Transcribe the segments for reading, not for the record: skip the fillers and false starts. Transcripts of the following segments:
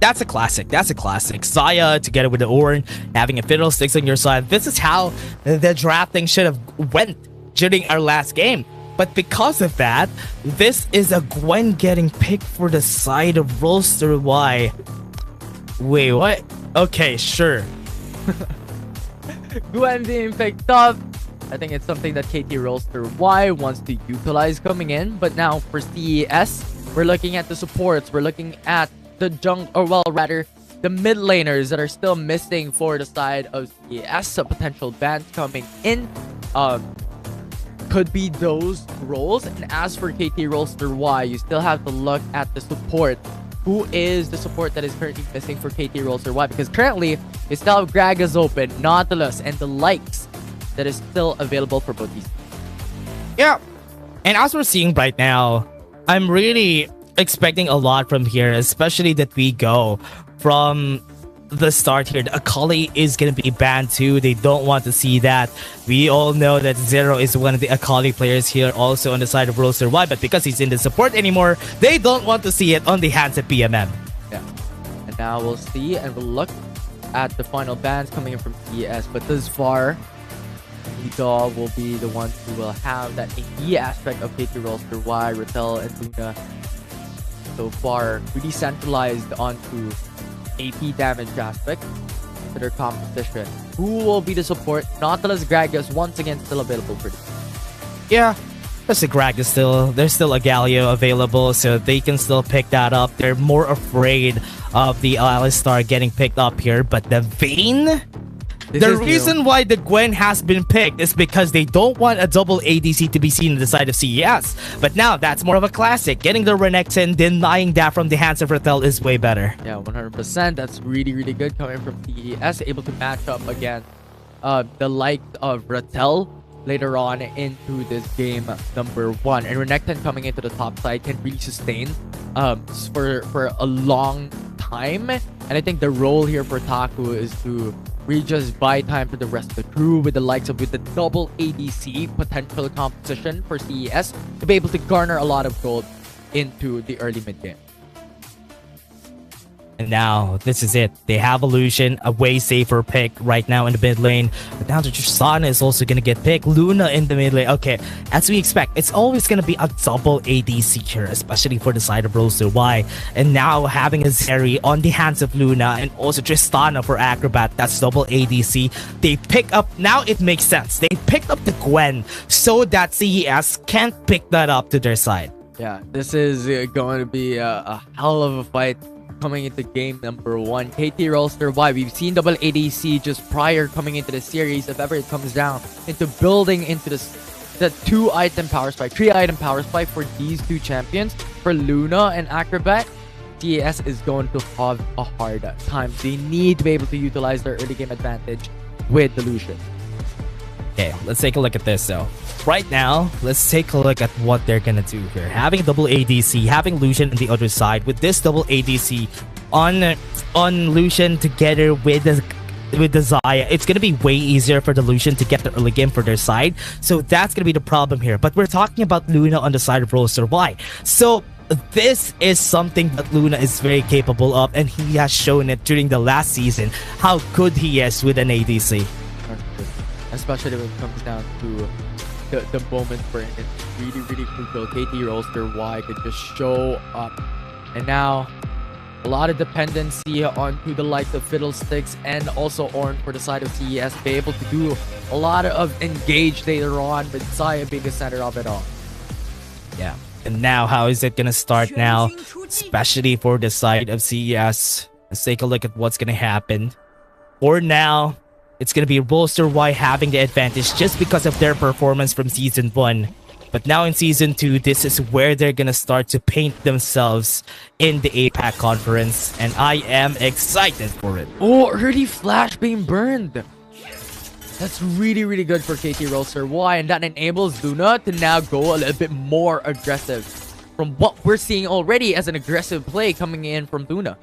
That's a classic. That's a classic. Zaya together with the Ornn, having a Fiddlesticks on your side. This is how the drafting should have went during our last game. But because of that, this is a Gwen getting picked for the side of Roster Y. Wait, what? Okay, sure. Gwen being picked up. I think it's something that KT.RY wants to utilize coming in. But now for CES, we're looking at the supports. We're looking at the the mid laners that are still missing for the side of CES. Some potential bans coming in could be those roles. And as for KT.RY, you still have to look at the support. Who is the support that is currently missing for KT.RY? Because currently, we still have Gragas open, Nautilus, and the likes that is still available for both these. Yeah. And as we're seeing right now, I'm really expecting a lot from here, especially that we go from the start here. The Akali is going to be banned too. They don't want to see that. We all know that Zero is one of the Akali players here also on the side of Roster Y, but because he's in the support anymore, they don't want to see it on the hands of PMM. Yeah. And now we'll see and we'll look at the final bans coming in from CES, but thus far, Dog will be the ones who will have that AD aspect of KT.RY, Rattel, and Luna. So far, really centralized onto AP damage aspect to their composition. Who will be the support? Nautilus, Gragas, once again still available for this. Yeah, there's a Gragas still. There's still a Galio available, so they can still pick that up. They're more afraid of the Alistar getting picked up here, but the Vayne? The reason why the Gwen has been picked is because they don't want a double ADC to be seen on the side of CES. But now, that's more of a classic. Getting the Renekton, denying that from the hands of Rattel is way better. Yeah, 100%. That's really, really good coming from CES. Able to match up against the like of Rattel later on into this game number 1. And Renekton coming into the top side can really sustain for a long time. And I think the role here for Taku is to really just buy time for the rest of the crew with the likes of the double ADC potential composition for CES to be able to garner a lot of gold into the early mid game. And now, this is it. They have Illusion, a way safer pick right now in the mid lane. But now the Tristana is also going to get picked. Luna in the mid lane. Okay, as we expect, it's always going to be a double ADC here, especially for the side of Roster Y. And now having a Zeri on the hands of Luna and also Tristana for Acrobat, that's double ADC. They pick up, now it makes sense. They picked up the Gwen so that CES can't pick that up to their side. Yeah, this is going to be a hell of a fight coming into game number 1. KT.RY, we've seen double ADC just prior coming into the series. If ever it comes down into building into the 2-item power spike, 3-item power spike for these two champions, for Luna and Acrobat, CES is going to have a hard time. They need to be able to utilize their early game advantage with the Lucian. Okay, let's take a look at this though. Right now, let's take a look at what they're gonna do here. Having double ADC, having Lucian on the other side, with this double ADC on Lucian together with the Zaya, it's gonna be way easier for the Lucian to get the early game for their side. So that's gonna be the problem here. But we're talking about Luna on the side of Roster Y. So this is something that Luna is very capable of, and he has shown it during the last season how good he is with an ADC. Especially when it comes down to the moment where it's really, really crucial. KT.RY could just show up. And now, a lot of dependency onto the likes of Fiddlesticks and also Ornn for the side of CES. Be able to do a lot of engage later on, with Zaya being the center of it all. Yeah. And now, how is it gonna start now? Especially for the side of CES. Let's take a look at what's gonna happen. For now, it's going to be Roster Y having the advantage just because of their performance from Season 1. But now in Season 2, this is where they're going to start to paint themselves in the APAC conference. And I am excited for it. Oh, early flash being burned. That's really, really good for KT.RY. And that enables Luna to now go a little bit more aggressive from what we're seeing already as an aggressive play coming in from Luna.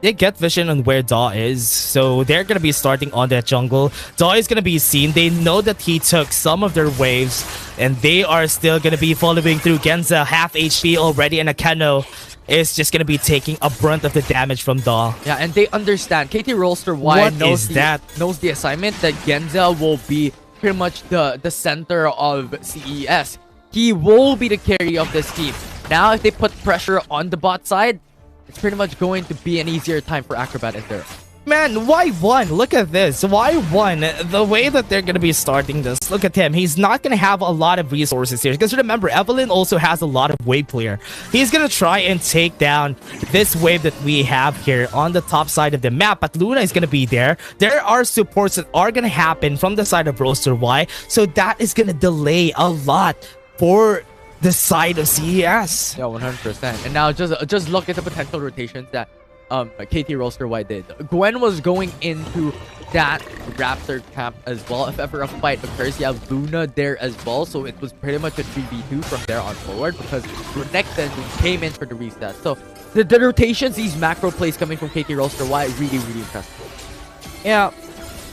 They get vision on where Daw is, so they're going to be starting on that jungle. Daw is going to be seen. They know that he took some of their waves, and they are still going to be following through. Genza, half HP already, and Akeno is just gonna be taking a brunt of the damage from Daw. Yeah, and they understand. KT.RY What knows is that? knows the assignment that Genza will be pretty much the center of CES. He will be the carry of this team. Now, if they put pressure on the bot side, it's pretty much going to be an easier time for Acrobat in there. Man, Y1, look at this. Y1, the way that they're going to be starting this, look at him. He's not going to have a lot of resources here. Because remember, Evelyn also has a lot of wave clear. He's going to try and take down this wave that we have here on the top side of the map. But Luna is going to be there. There are supports that are going to happen from the side of Roaster Y. So that is going to delay a lot for the side of CES. Yeah, 100%. And now just look at the potential rotations that KT.RY did. Gwen was going into that Raptor camp as well. If ever a fight occurs, you have Luna there as well. So it was pretty much a 3v2 from there on forward because Renekton came in for the reset. So the rotations, these macro plays coming from KT.RY, really, really impressive. Yeah.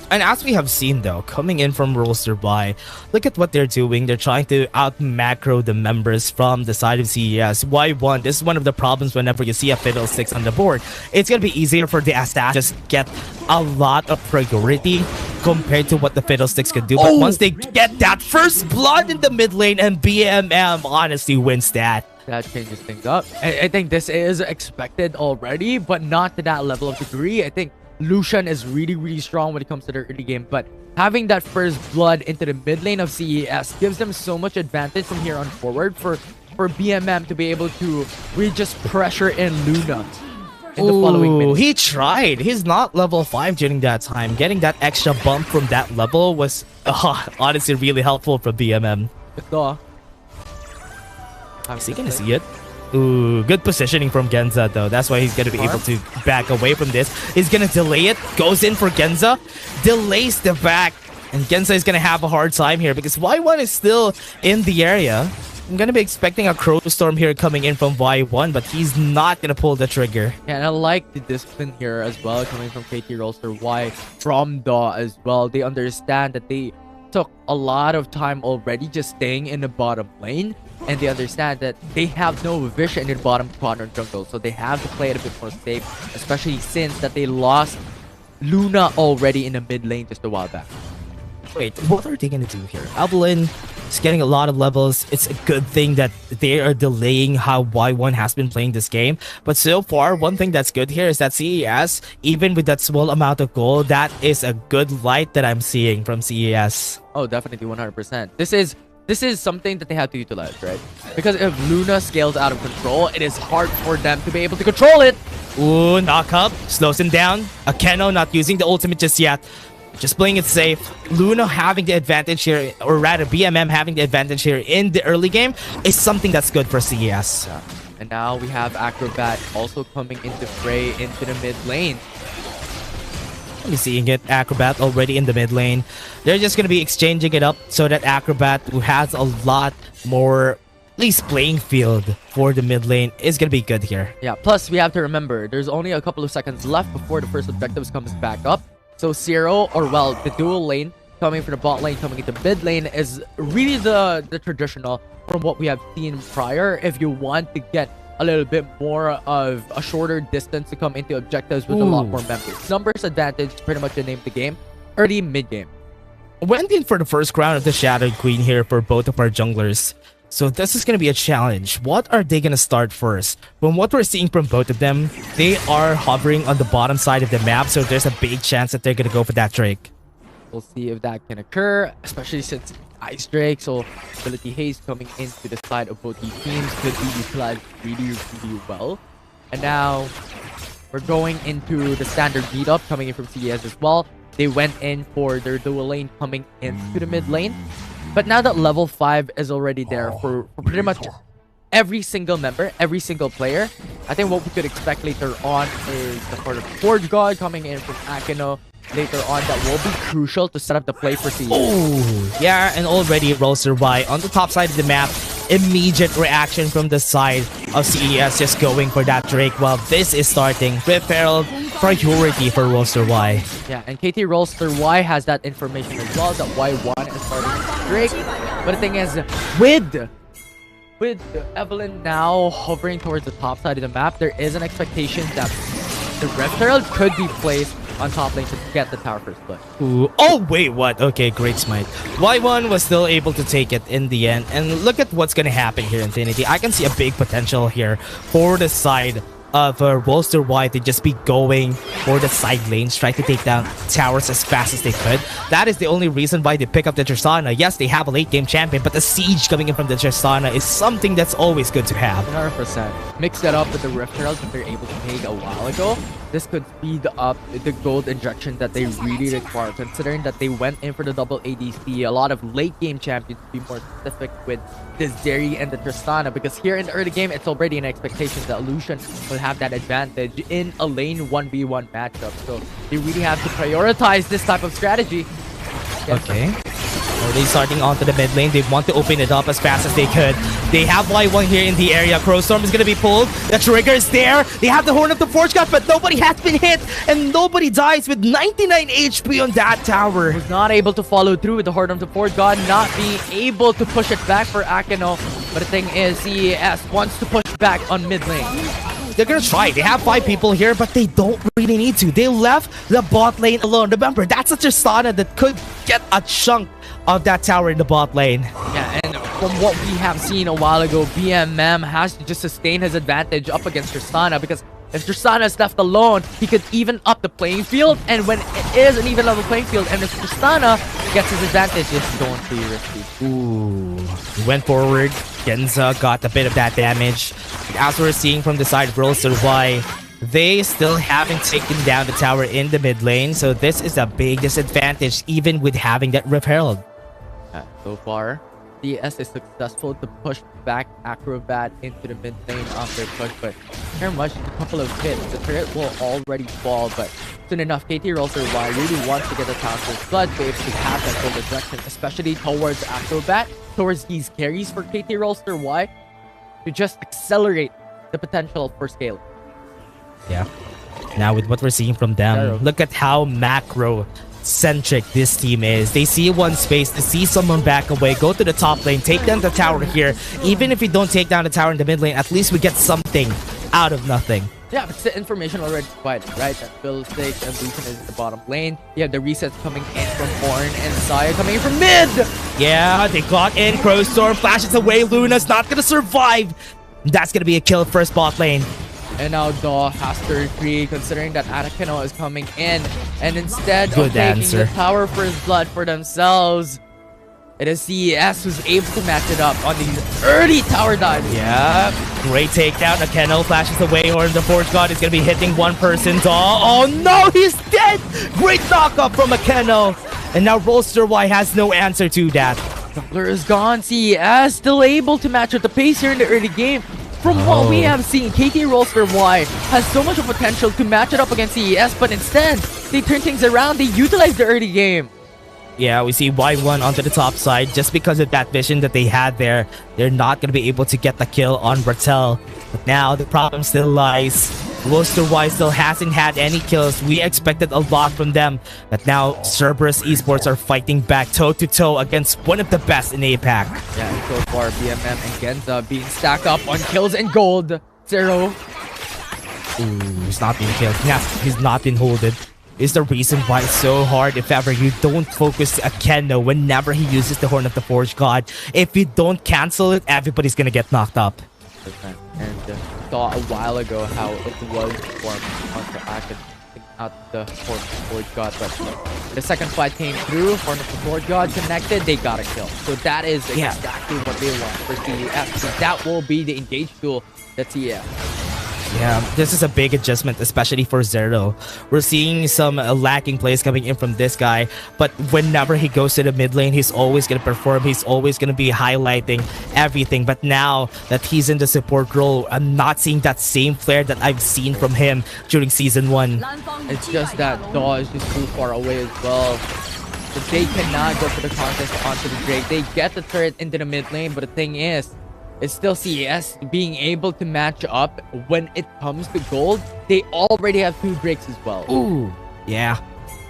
And as we have seen though, coming in from Roaster Y, look at what they're doing. They're trying to out-macro the members from the side of CES. Y1, this is one of the problems whenever you see a Fiddlesticks on the board. It's going to be easier for the Assassin to just get a lot of priority compared to what the Fiddlesticks can do. But once they get that first blood in the mid lane, and BMM honestly wins that. That changes things up. I think this is expected already, but not to that level of degree. I think Lucian is really, really strong when it comes to the early game, but having that first blood into the mid lane of CES gives them so much advantage from here on forward for BMM to be able to really just pressure in Luna in the following minutes. He tried. He's not level 5 during that time. Getting that extra bump from that level was honestly really helpful for BMM. Is he gonna see it? Ooh, good positioning from Genza though. That's why he's gonna be able to back away from this. He's gonna delay it. Goes in for Genza. Delays the back. And Genza is gonna have a hard time here because Y1 is still in the area. I'm gonna be expecting a Crow Storm here coming in from Y1, but he's not gonna pull the trigger. Yeah, and I like the discipline here as well, coming from KT.RY, from Daw as well. They understand that they took a lot of time already just staying in the bottom lane. And they understand that they have no vision in the bottom quadrant jungle. So they have to play it a bit more safe. Especially since that they lost Luna already in the mid lane just a while back. Wait, what are they going to do here? Evelyn is getting a lot of levels. It's a good thing that they are delaying how Y1 has been playing this game. But so far, one thing that's good here is that CES, even with that small amount of gold, that is a good light that I'm seeing from CES. Oh, definitely 100%. This is something that they have to utilize, right? Because if Luna scales out of control, it is hard for them to be able to control it. Ooh, knock up. Slows him down. Akeno not using the ultimate just yet. Just playing it safe. Luna having the advantage here, or rather BMM having the advantage here in the early game is something that's good for CES. Yeah. And now we have Acrobat also coming into fray into the mid lane. You're seeing it, Acrobat already in the mid lane. They're just going to be exchanging it up so that Acrobat, who has a lot more, at least playing field for the mid lane, is going to be good here. Yeah, plus we have to remember, there's only a couple of seconds left before the first objectives comes back up. So Zero, or well, the dual lane coming from the bot lane, coming into mid lane is really the traditional from what we have seen prior. If you want to get a little bit more of a shorter distance to come into objectives with a lot more members. Numbers advantage, pretty much the name of the game. Early, mid game. Went in for the first crown of the Shadowed Queen here for both of our junglers. So this is going to be a challenge. What are they going to start first? From what we're seeing from both of them, they are hovering on the bottom side of the map. So there's a big chance that they're going to go for that Drake. We'll see if that can occur, especially since Ice Drake, so ability haste coming into the side of both these teams could be utilized really, really well. And now we're going into the standard beat up coming in from CES as well. They went in for their dual lane coming into the mid lane. But now that level 5 is already there for pretty much every single member, every single player, I think what we could expect later on is the part of Forge God coming in from Akeno later on that will be crucial to set up the play for CES. Oh, yeah, and already Roaster Y on the top side of the map. Immediate reaction from the side of CES, just going for that Drake while this is starting. Referral priority for Roaster Y. Yeah, and KT.RY has that information as well, that Y1 is starting Drake. But the thing is, with with Evelyn now hovering towards the top side of the map, there is an expectation that the Rift Herald could be placed on top lane to get the tower for split. Ooh. Oh, wait, what? Okay, great smite. Y1 was still able to take it in the end. And look at what's going to happen here, Infinity. I can see a big potential here for the side of KT.RY to just be going for the side lanes, try to take down towers as fast as they could. That is the only reason why they pick up the Tristana. Yes, they have a late game champion, but the siege coming in from the Tristana is something that's always good to have. 100%. Mix that up with the Rift Herald that they're able to take a while ago. This could speed up the gold injection that they really require, considering that they went in for the double ADC. A lot of late game champions, to be more specific, with this Dairy and the Tristana, because here in the early game, it's already an expectation that Lucian will have that advantage in a lane 1v1 matchup. So they really have to prioritize this type of strategy. Okay. Already starting onto the mid lane. They want to open it up as fast as they could. They have Y1 here in the area. Crowstorm is going to be pulled. The trigger is there. They have the Horn of the Forge God, but nobody has been hit. And nobody dies with 99 HP on that tower. Was not able to follow through with the Horn of the Forge God, not being able to push it back for Akeno. But the thing is, CES wants to push back on mid lane. They're gonna try. They have 5 people here, but they don't really need to. They left the bot lane alone. Remember, that's a Tristana that could get a chunk of that tower in the bot lane. Yeah, and from what we have seen a while ago, BMM has to just sustain his advantage up against Tristana, because if Tristana is left alone, he could even up the playing field, and when it is an even level playing field, and if Tristana gets his advantage, it's going to be risky. Ooh. He went forward. Genza got a bit of that damage. And as we're seeing from the side of KT.RY, they still haven't taken down the tower in the mid lane, so this is a big disadvantage even with having that Rift Herald. So far, CS is successful to push back Acrobat into the mid lane off their push, but very much a couple of hits. The turret will already fall, but soon enough, KT.RY really wants to get the tower for Blood to be able to have that gold direction, especially towards Acrobat, towards these carries for KT.RY to just accelerate the potential for scale. Yeah. Now with what we're seeing from them, look at how macro-centric this team is. They see one space, they see someone back away, go to the top lane, take down the tower here. Even if we don't take down the tower in the mid lane, at least we get something out of nothing. Yeah, but the information already provided, right? That Phil 6 and Lucian is in the bottom lane. You have the resets coming in from Horn and Saya coming in from mid! Yeah, they got in. Crowstorm flashes away. Luna's not gonna survive. That's gonna be a kill first bot lane. And now Daw has to retreat, considering that Akeno is coming in. And instead of taking the tower for his blood for themselves, it is CES who's able to match it up on these early tower dives. Yeah, great takedown. Akeno flashes away, or the Forge God is going to be hitting one person. Oh no, he's dead! Great knockup from Akeno. And now KT.RY has no answer to that. Jungler is gone. CES still able to match up the pace here in the early game. From what we have seen, KT.RY has so much potential to match it up against CES, but instead, they turn things around. They utilize the early game. Yeah, we see Y1 onto the top side. Just because of that vision that they had there, they're not going to be able to get the kill on Ratel. But now, the problem still lies. KT.RY still hasn't had any kills. We expected a lot from them. But now, Cerberus Esports are fighting back toe-to-toe against one of the best in APAC. Yeah, and so far, BMM and Genza being stacked up on kills and gold. 0. Ooh, he's not being killed. He's not been holded. Is the reason why it's so hard if ever you don't focus Akeno whenever he uses the Horn of the Forge God. If you don't cancel it, everybody's gonna get knocked up. And saw a while ago how it was formed onto Akeno, out the Horn of the Forge God, but the second fight came through, Horn of the Forge God connected, they got a kill. So that is exactly what they want for CES. So that will be the engage tool that CES. Yeah, this is a big adjustment, especially for Zero. We're seeing some lacking plays coming in from this guy, but whenever he goes to the mid lane, he's always going to perform. He's always going to be highlighting everything. But now that he's in the support role, I'm not seeing that same flair that I've seen from him during Season 1. It's just that Daw is just too far away as well. But they cannot go for the contest onto the Drake. They get the turret into the mid lane, but the thing is, it's still CES being able to match up when it comes to gold. They already have 2 Drakes as well. Ooh, yeah.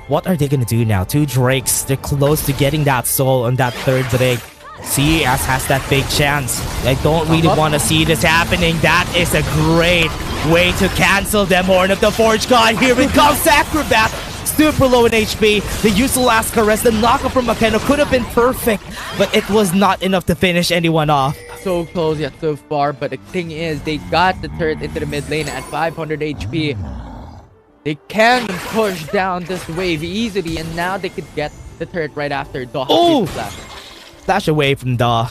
What are they gonna do now? 2 Drakes. They're close to getting that soul on that 3rd Drake. CES has that big chance. I don't really want to see this happening. That is a great way to cancel them. Horn of the Forge God. Here it comes. Acrobat. Super low in HP. They used the last caress. The knockup from Makeno could have been perfect, but it was not enough to finish anyone off. So close yet so far, but the thing is, they got the turret into the mid lane at 500 HP. They can push down this wave easily, and now they could get the turret right after Daw. Oh! Flash away from Daw.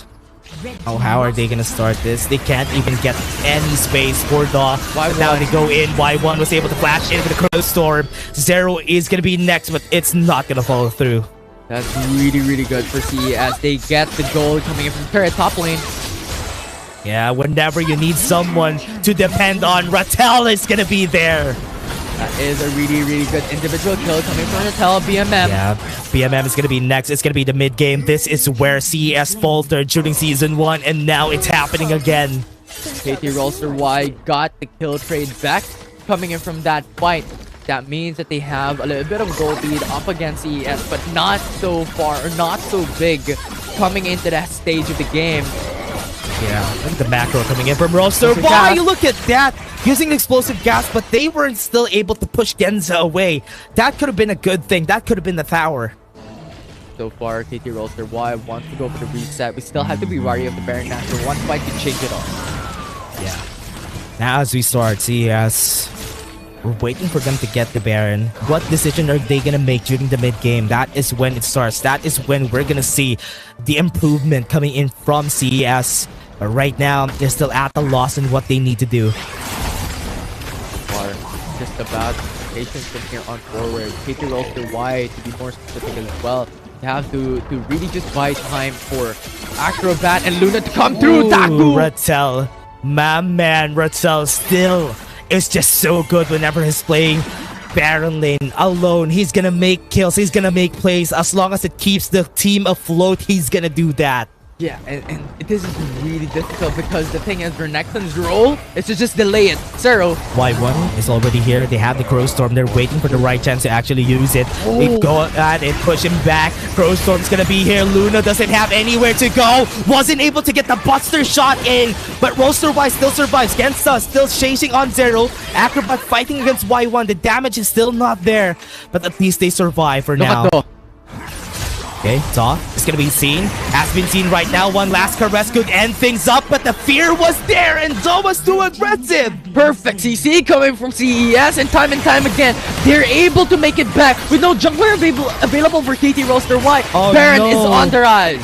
Oh, how are they gonna start this? They can't even get any space for Daw. But now they go in. Y1 was able to flash into the Crow Storm. Zero is gonna be next, but it's not gonna follow through. That's really, really good for CES. They get the gold coming in from turret top lane. Yeah, whenever you need someone to depend on, Rattel is gonna be there. That is a really, really good individual kill coming from Rattel. BMM. Yeah, BMM is gonna be next. It's gonna be the mid game. This is where CES faltered during Season 1, and now it's happening again. KT.RY got the kill trade back coming in from that fight. That means that they have a little bit of gold lead up against CES, but not so far, or not so big coming into that stage of the game. Yeah, look at the macro coming in from Roaster. Why? Look at that! Using explosive gas, but they weren't still able to push Genza away. That could have been a good thing. That could have been the tower. So far, KT.RY wants to go for the reset. We still have to be wary of the Baron Nashor. One fight to change it all. Yeah. Now as we start, CES, we're waiting for them to get the Baron. What decision are they gonna make during the mid game? That is when it starts. That is when we're gonna see the improvement coming in from CES. But right now, they're still at a loss in what they need to do. Or just about patience from here on forward. KT.RY, to be more specific as well, you have to really just buy time for Acrobat and Luna to come through. Taku! Rattel. My man, Rattel still is just so good whenever he's playing Baron lane alone. He's gonna make kills. He's gonna make plays. As long as it keeps the team afloat, he's gonna do that. Yeah, and this is really difficult because the thing is, Renekton's role is to just delay it. Zero. Y1 is already here. They have the Crow Storm. They're waiting for the right chance to actually use it. They go at it, push him back. Crow Storm's gonna be here. Luna doesn't have anywhere to go. Wasn't able to get the Buster shot in, but Roaster-Y still survives. Genza still chasing on Zero. Acrobat fighting against Y1. The damage is still not there, but at least they survive for now. Okay, Daw is gonna be seen. Has been seen right now. One last caress could end things up, but the fear was there, and Daw was too aggressive. Perfect CC coming from CES, and time again, they're able to make it back with no jungler available for KT.RY. Oh, Baron is on the rise.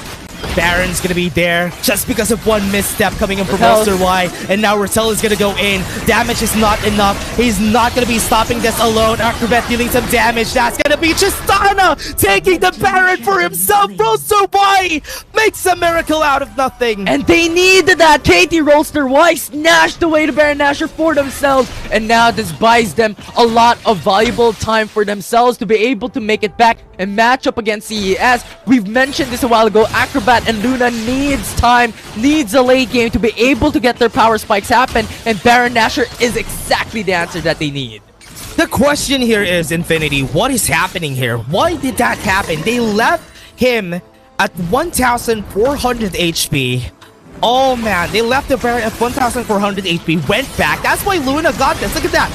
Baron's gonna be there just because of one misstep coming in from Roaster-Y, and now Rattel is gonna go in. Damage is not enough. He's not gonna be stopping this alone. Acrobat dealing some damage. That's gonna be Tristana taking the Baron for himself. Roaster-Y makes a miracle out of nothing. And they needed that. KT.RY snatched away the Baron Nashor for themselves, and now this buys them a lot of valuable time for themselves to be able to make it back and match up against CES. We've mentioned this a while ago. Acrobat and Luna needs time, needs a late game to be able to get their power spikes happen, and Baron Nashor is exactly the answer that they need. The question here is, Infinity, what is happening here? Why did that happen? They left him at 1,400 HP. Oh man, they left the Baron at 1,400 HP, went back. That's why Luna got this. Look at that.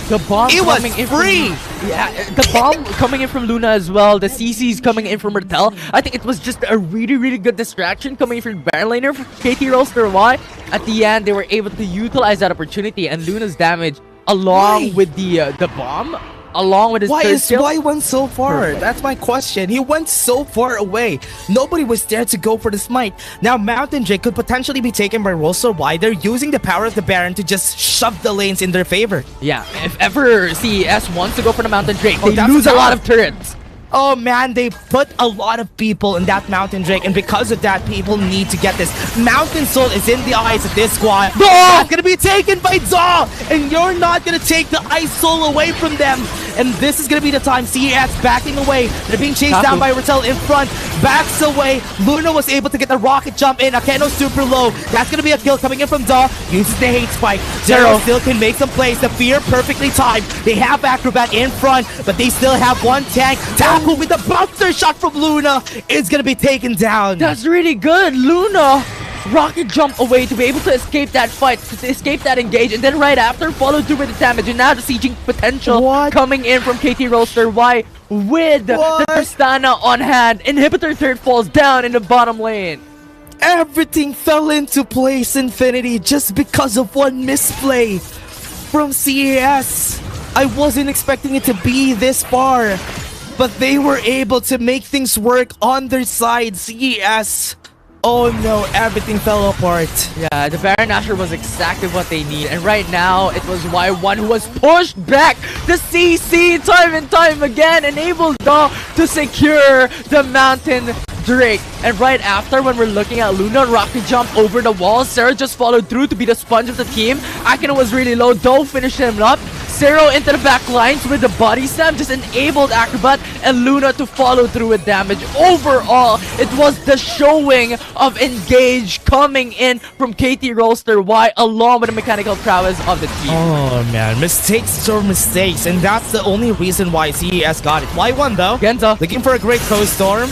The bomb coming in free! Yeah, the bomb coming in from Luna as well. The CC's coming in from Rattel. I think it was just a really, really good distraction coming from Baron laner for KT.RY. At the end, they were able to utilize that opportunity, and Luna's damage along with the bomb, along with his why went so far? Perfect. That's my question. He went so far away. Nobody was there to go for the smite. Now Mountain Drake could potentially be taken by Roaster-Y. They're using the power of the Baron to just shove the lanes in their favor. Yeah, if ever CES wants to go for the Mountain Drake, they lose a lot of turrets. Oh man, they put a lot of people in that Mountain Drake, and because of that, people need to get this. Mountain Soul is in the eyes of this squad. That's gonna be taken by Daw, and you're not gonna take the Ice Soul away from them. and this is gonna be the time. CES backing away. They're being chased down by Rattel in front. Backs away. Luna was able to get the rocket jump in. Akeno super low. That's gonna be a kill coming in from Da. Uses the hate spike. Zero still can make some plays. The fear perfectly timed. They have Acrobat in front, but they still have one tank. Tackle with the bouncer shot from Luna is gonna be taken down. That's really good. Luna rocket jump away to be able to escape that fight, to escape that engage, and then right after follow through with the damage. And now the sieging potential coming in from KT.RY with the Tristana on hand. Inhibitor third falls down in the bottom lane. Everything fell into place, Infinity, just because of one misplay from CES. I wasn't expecting it to be this far, but they were able to make things work on their side. CES, oh no, everything fell apart. Yeah, the Baron Nashor was exactly what they need. And right now, it was Y1 who was pushed back. The CC time and time again enabled Da to secure the Mountain Drake. And right after, when we're looking at Luna rocket jump over the wall, Sarah just followed through to be the sponge of the team. Akino was really low. Do finished him up. Zero into the back lines with the body slam just enabled Acrobat and Luna to follow through with damage. Overall, it was the showing of engage coming in from KT.RY along with the mechanical prowess of the team. Oh man, mistakes are mistakes, and that's the only reason why CES got it. Y1 though, Genza looking for a great co-storm.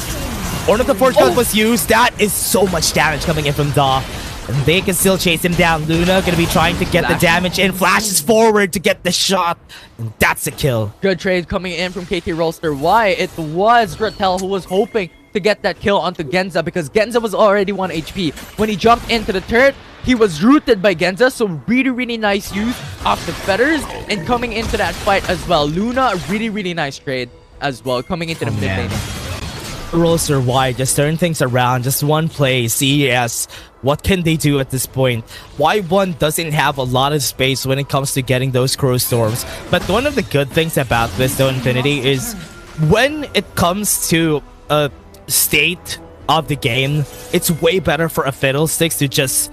Ornn of the Forge God was used. That is so much damage coming in from Da. And they can still chase him down. Luna gonna be trying to get the damage in. Flashes forward to get the shot. And that's a kill. Good trade coming in from KT.RY. It was Rattel who was hoping to get that kill onto Genza because Genza was already 1 HP. When he jumped into the turret, he was rooted by Genza, so really nice use of the feathers and coming into that fight as well. Luna, really nice trade as well coming into the mid lane. KT.RY just turn things around. Just one play. CES, what can they do at this point? Y1 doesn't have a lot of space when it comes to getting those crow storms. But one of the good things about this though, Infinity, is when it comes to a state of the game, it's way better for a Fiddlesticks to just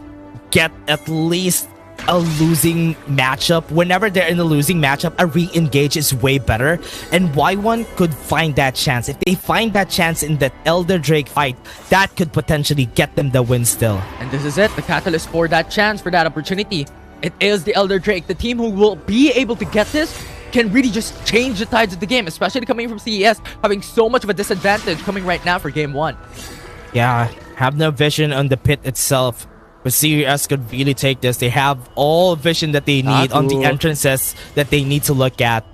get at least a losing matchup. Whenever they're in a losing matchup, a re-engage is way better, and Y1 could find that chance. If they find that chance in that Elder Drake fight, that could potentially get them the win still. And this is it, the catalyst for that chance, for that opportunity. It is the Elder Drake. The team who will be able to get this can really just change the tides of the game, especially coming from CES, having so much of a disadvantage coming right now for game 1. Yeah, have no vision on the pit itself. But CES could really take this. They have all vision that they need on the entrances that they need to look at.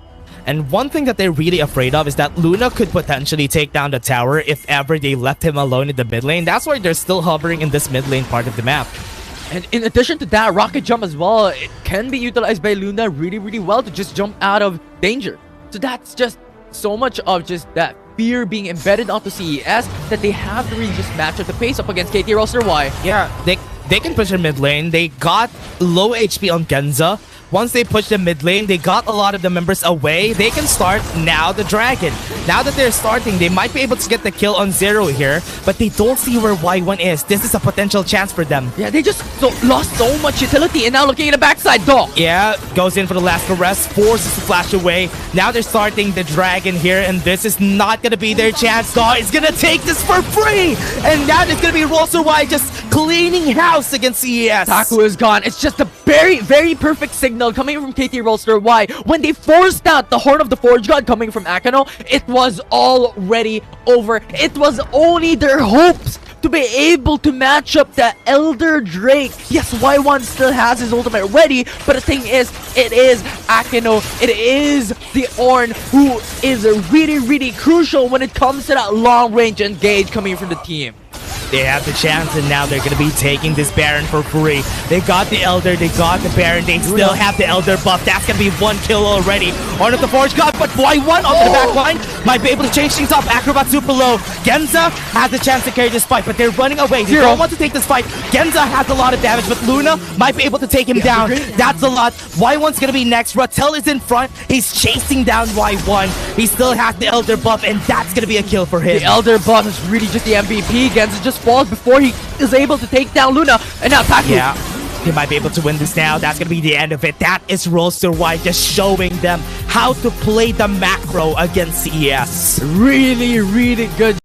And one thing that they're really afraid of is that Luna could potentially take down the tower if ever they left him alone in the mid lane. That's why they're still hovering in this mid lane part of the map. And in addition to that, rocket jump as well, it can be utilized by Luna really well to just jump out of danger. So that's just so much of just that fear being embedded onto CES that they have to really just match up the pace up against KT.RY. Yeah, they can push the mid lane. They got low HP on Genza. Once they push the mid lane, they got a lot of the members away. They can start now the dragon. Now that they're starting, they might be able to get the kill on Zero here, but they don't see where Y1 is. This is a potential chance for them. Yeah, they just lost so much utility, and now looking at the backside, Dog. Yeah, goes in for the last caress, forces to flash away. Now they're starting the dragon here, and this is not gonna be their chance. Dog is gonna take this for free, and now it's gonna be WRL just cleaning house against CES. Taku is gone. It's just a very perfect signal coming from KT.RY. When they forced out the Horn of the Forge God coming from Akano, it was already over. It was only their hopes to be able to match up the Elder Drake. Yes, Y1 still has his ultimate ready, but the thing is, it is Akano, it is the Ornn who is really crucial when it comes to that long range engage coming from the team. They have the chance, and now they're going to be taking this Baron for free. They got the Elder, they got the Baron, they still have the Elder buff. That's going to be one kill already. Ornn of the Forge God, but Y1 onto the back line might be able to change things up. Acrobat super low. Genza has the chance to carry this fight, but they're running away. They don't want to take this fight. Genza has a lot of damage, but Luna might be able to take him down. That's a lot. Y1's going to be next. Rattel is in front. He's chasing down Y1. He still has the Elder buff, and that's going to be a kill for him. The Elder buff is really just the MVP. Genza just falls before he is able to take down Luna, and now Taku. Yeah, they might be able to win this now. That's gonna be the end of it. That is WRL just showing them how to play the macro against CES. Really, really good